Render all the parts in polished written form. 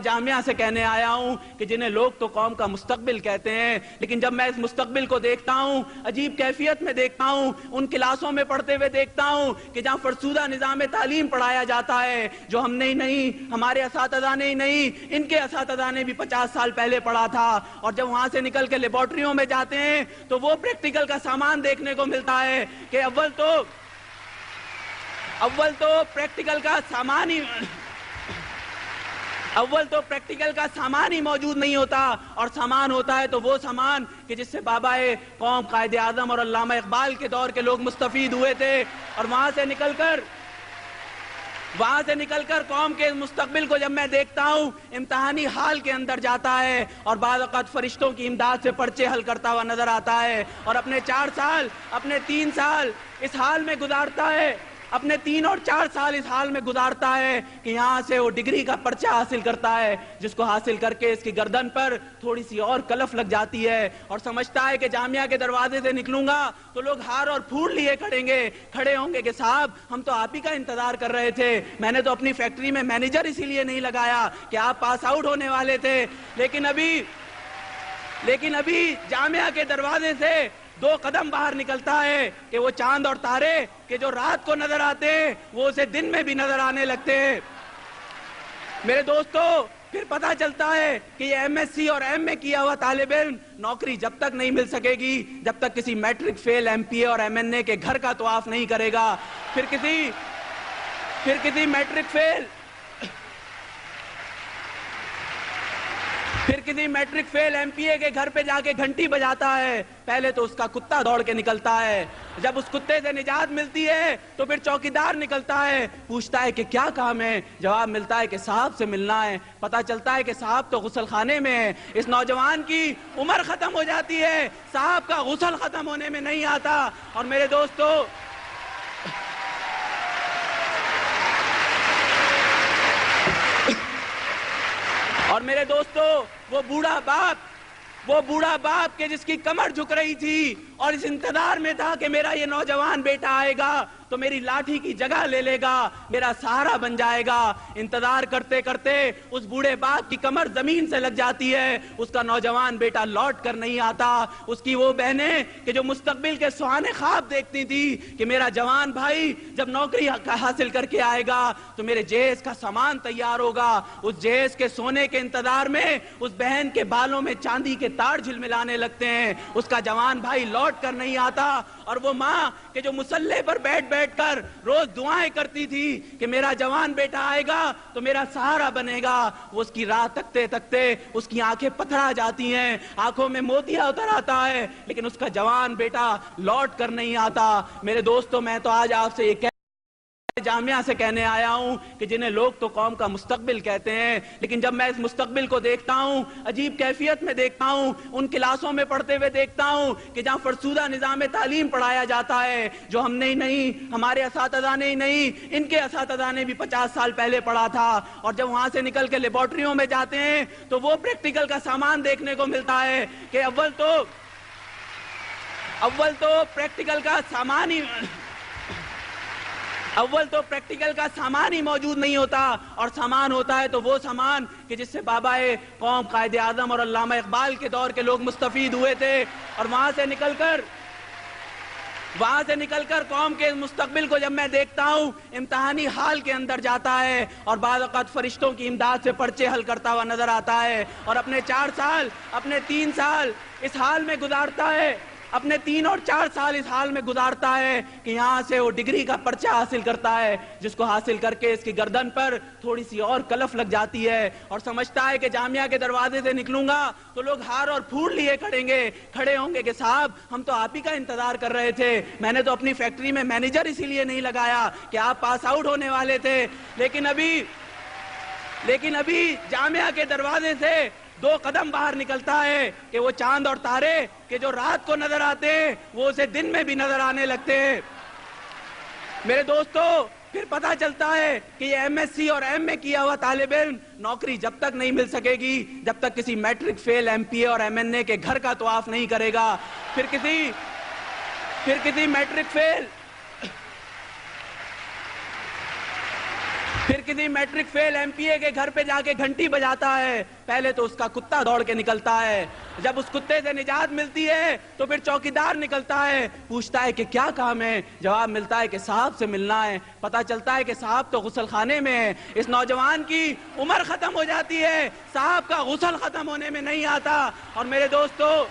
جامعہ سے کہنے آیا ہوں کہ جنہیں لوگ تو قوم کا مستقبل کہتے ہیں، لیکن جب میں اس مستقبل کو دیکھتا ہوں، عجیب کیفیت میں دیکھتا ہوں، ان کلاسوں میں پڑھتے ہوئے دیکھتا ہوں کہ جہاں فرسودہ نظام تعلیم پڑھایا جاتا ہے، جو ہم نے ہی نہیں، ہمارے اساتذہ نے ہی نہیں، ان کے اساتذہ نے بھی 50 سال پہلے پڑھا تھا، اور جب وہاں سے نکل کے لیبارٹریوں میں جاتے ہیں تو وہ پریکٹیکل کا سامان دیکھنے کو ملتا ہے کہ اول تو پریکٹیکل کا سامان ہی موجود نہیں ہوتا، اور سامان ہوتا ہے تو وہ سامان کہ جس سے بابا قوم قائد اعظم اور علامہ اقبال کے دور کے لوگ مستفید ہوئے تھے، اور وہاں سے نکل کر قوم کے مستقبل کو جب میں دیکھتا ہوں، امتحانی حال کے اندر جاتا ہے اور بعض اوقات فرشتوں کی امداد سے پرچے حل کرتا ہوا نظر آتا ہے، اور اپنے 4 سال اپنے 3 سال اس حال میں گزارتا ہے، اپنے 3 اور 4 سال اس حال میں گزارتا ہے کہ یہاں سے وہ ڈگری کا پرچہ حاصل کرتا ہے، جس کو حاصل کر کے اس کی گردن پر تھوڑی سی اور کلف لگ جاتی ہے، اور سمجھتا ہے کہ جامعہ کے دروازے سے نکلوں گا تو لوگ ہار اور پھول لیے کھڑے ہوں گے کہ صاحب ہم تو آپ ہی کا انتظار کر رہے تھے، میں نے تو اپنی فیکٹری میں مینیجر اسی لیے نہیں لگایا کہ آپ پاس آؤٹ ہونے والے تھے، لیکن ابھی جامعہ کے دروازے سے 2 قدم باہر نکلتا ہے کہ وہ چاند اور تارے کہ جو رات کو نظر آتے ہیں وہ اسے دن میں بھی نظر آنے لگتے ہیں۔ میرے دوستو، پھر پتہ چلتا ہے کہ یہ ایم ایس سی اور ایم اے کیا ہوا طالب علم نوکری جب تک نہیں مل سکے گی جب تک کسی میٹرک فیل ایم پی اے اور ایم این اے کے گھر کا طواف نہیں کرے گا، پھر کسی میٹرک فیل ایم پی اے کے گھر پہ جا کے گھنٹی بجاتا ہے، پہلے تو اس کا کتا دوڑ کے نکلتا ہے، جب اس کتے سے نجات ملتی ہے تو پھر چوکیدار نکلتا ہے، پوچھتا ہے کہ کیا کام ہے، جواب ملتا ہے کہ صاحب سے ملنا ہے، پتہ چلتا ہے کہ صاحب تو غسل خانے میں ہے، اس نوجوان کی عمر ختم ہو جاتی ہے، صاحب کا غسل ختم ہونے میں نہیں آتا، اور میرے دوستو وہ بوڑھا باپ کہ جس کی کمر جھک رہی تھی اور اس انتظار میں تھا کہ میرا یہ نوجوان بیٹا آئے گا تو میری لاٹھی کی جگہ لے لے گا، میرا سہارا بن جائے گا، انتظار کرتے کرتے اس بوڑھے باپ کی کمر زمین سے لگ جاتی ہے، اس کا نوجوان بیٹا لوٹ کر نہیں آتا، اس کی وہ بہنیں کہ جو مستقبل کے سہانے خواب دیکھتی تھی کہ میرا جوان بھائی جب نوکری حاصل کر کے آئے گا تو میرے جہیز کا سامان تیار ہوگا، اس جہیز کے سونے کے انتظار میں اس بہن کے بالوں میں چاندی کے تار جھلملانے لگتے ہیں، اس کا جوان بھائی لوٹ کر نہیں آتا، اور وہ ماں کہ جو مسلح پر بیٹھ کر روز دعائیں کرتی تھی کہ میرا جوان بیٹا آئے گا تو میرا سہارا بنے گا، وہ اس کی راہ تکتے تکتے اس کی آنکھیں پتھرا جاتی ہیں، آنکھوں میں موتیا اتر آتا ہے، لیکن اس کا جوان بیٹا لوٹ کر نہیں آتا۔ میرے دوستو، میں تو آج آپ سے یہ جامعہ سے کہنے آیا ہوں کہ جنہیں لوگ تو قوم کا مستقبل کہتے ہیں، لیکن جب میں اس مستقبل کو دیکھتا ہوں، عجیب کیفیت میں دیکھتا ہوں، ان کلاسوں میں پڑھتے ہوئے دیکھتا ہوں کہ جہاں فرسودہ نظام تعلیم پڑھایا جاتا ہے، جو ہم نے ہی نہیں، ہمارے اساتذہ نے ہی نہیں، ان کے اساتذہ نے بھی 50 سال پہلے پڑھا تھا، اور جب وہاں سے نکل کے لیبارٹریوں میں جاتے ہیں تو وہ پریکٹیکل کا سامان دیکھنے کو ملتا ہے کہ اول تو پریکٹیکل کا سامان ہی موجود نہیں ہوتا، اور سامان ہوتا ہے تو وہ سامان کہ جس سے بابا قوم قائد اعظم اور علامہ اقبال کے دور کے لوگ مستفید ہوئے تھے، اور وہاں سے نکل کر قوم کے مستقبل کو جب میں دیکھتا ہوں، امتحانی حال کے اندر جاتا ہے اور بعض اوقات فرشتوں کی امداد سے پرچے حل کرتا ہوا نظر آتا ہے، اور اپنے 4 سال اپنے 3 سال اس حال میں گزارتا ہے، اپنے 3 اور 4 سال اس حال میں گزارتا ہے کہ یہاں سے وہ ڈگری کا پرچہ حاصل کرتا ہے، جس کو حاصل کر کے اس کی گردن پر تھوڑی سی اور کلف لگ جاتی ہے، اور سمجھتا ہے کہ جامعہ کے دروازے سے نکلوں گا تو لوگ ہار اور پھول لیے کھڑے ہوں گے کہ صاحب ہم تو آپ ہی کا انتظار کر رہے تھے، میں نے تو اپنی فیکٹری میں مینیجر اسی لیے نہیں لگایا کہ آپ پاس آؤٹ ہونے والے تھے، لیکن ابھی جامعہ کے دروازے سے 2 قدم باہر نکلتا ہے کہ وہ چاند اور تارے کہ جو رات کو نظر آتے ہیں وہ اسے دن میں بھی نظر آنے لگتے ہیں۔ میرے دوستو، پھر پتہ چلتا ہے کہ یہ ایم ایس سی اور ایم اے کیا ہوا طالب علم نوکری جب تک نہیں مل سکے گی جب تک کسی میٹرک فیل ایم پی اے اور ایم این اے کے گھر کا طواف نہیں کرے گا، پھر کسی میٹرک فیل پھر کسی میٹرک فیل ایم پی اے کے گھر پہ جا کے گھنٹی بجاتا ہے، پہلے تو اس کا کتا دوڑ کے نکلتا ہے، جب اس کتے سے نجات ملتی ہے تو پھر چوکیدار نکلتا ہے، پوچھتا ہے کہ کیا کام ہے، جواب ملتا ہے کہ صاحب سے ملنا ہے، پتہ چلتا ہے کہ صاحب تو غسل خانے میں ہے۔ اس نوجوان کی عمر ختم ہو جاتی ہے، صاحب کا غسل ختم ہونے میں نہیں آتا۔ اور میرے دوستو،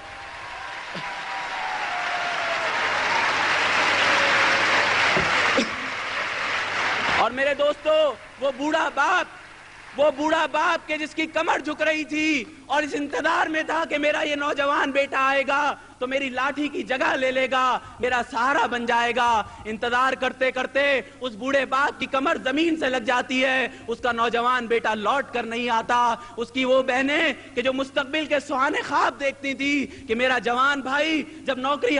وہ بوڑھا باپ کہ جس کی کمر جھک رہی تھی اور اس انتظار میں تھا کہ میرا یہ نوجوان بیٹا آئے گا تو میری لاٹھی کی جگہ لے لے گا، میرا سہارا بن جائے گا۔ انتظار کرتے کرتے اس بوڑھے باپ کی کمر زمین سے لگ جاتی ہے، اس کا نوجوان بیٹا لوٹ کر نہیں آتا۔ اس کی وہ بہنیں کہ جو مستقبل کے سہانے خواب دیکھتی تھی کہ میرا جوان بھائی جب نوکری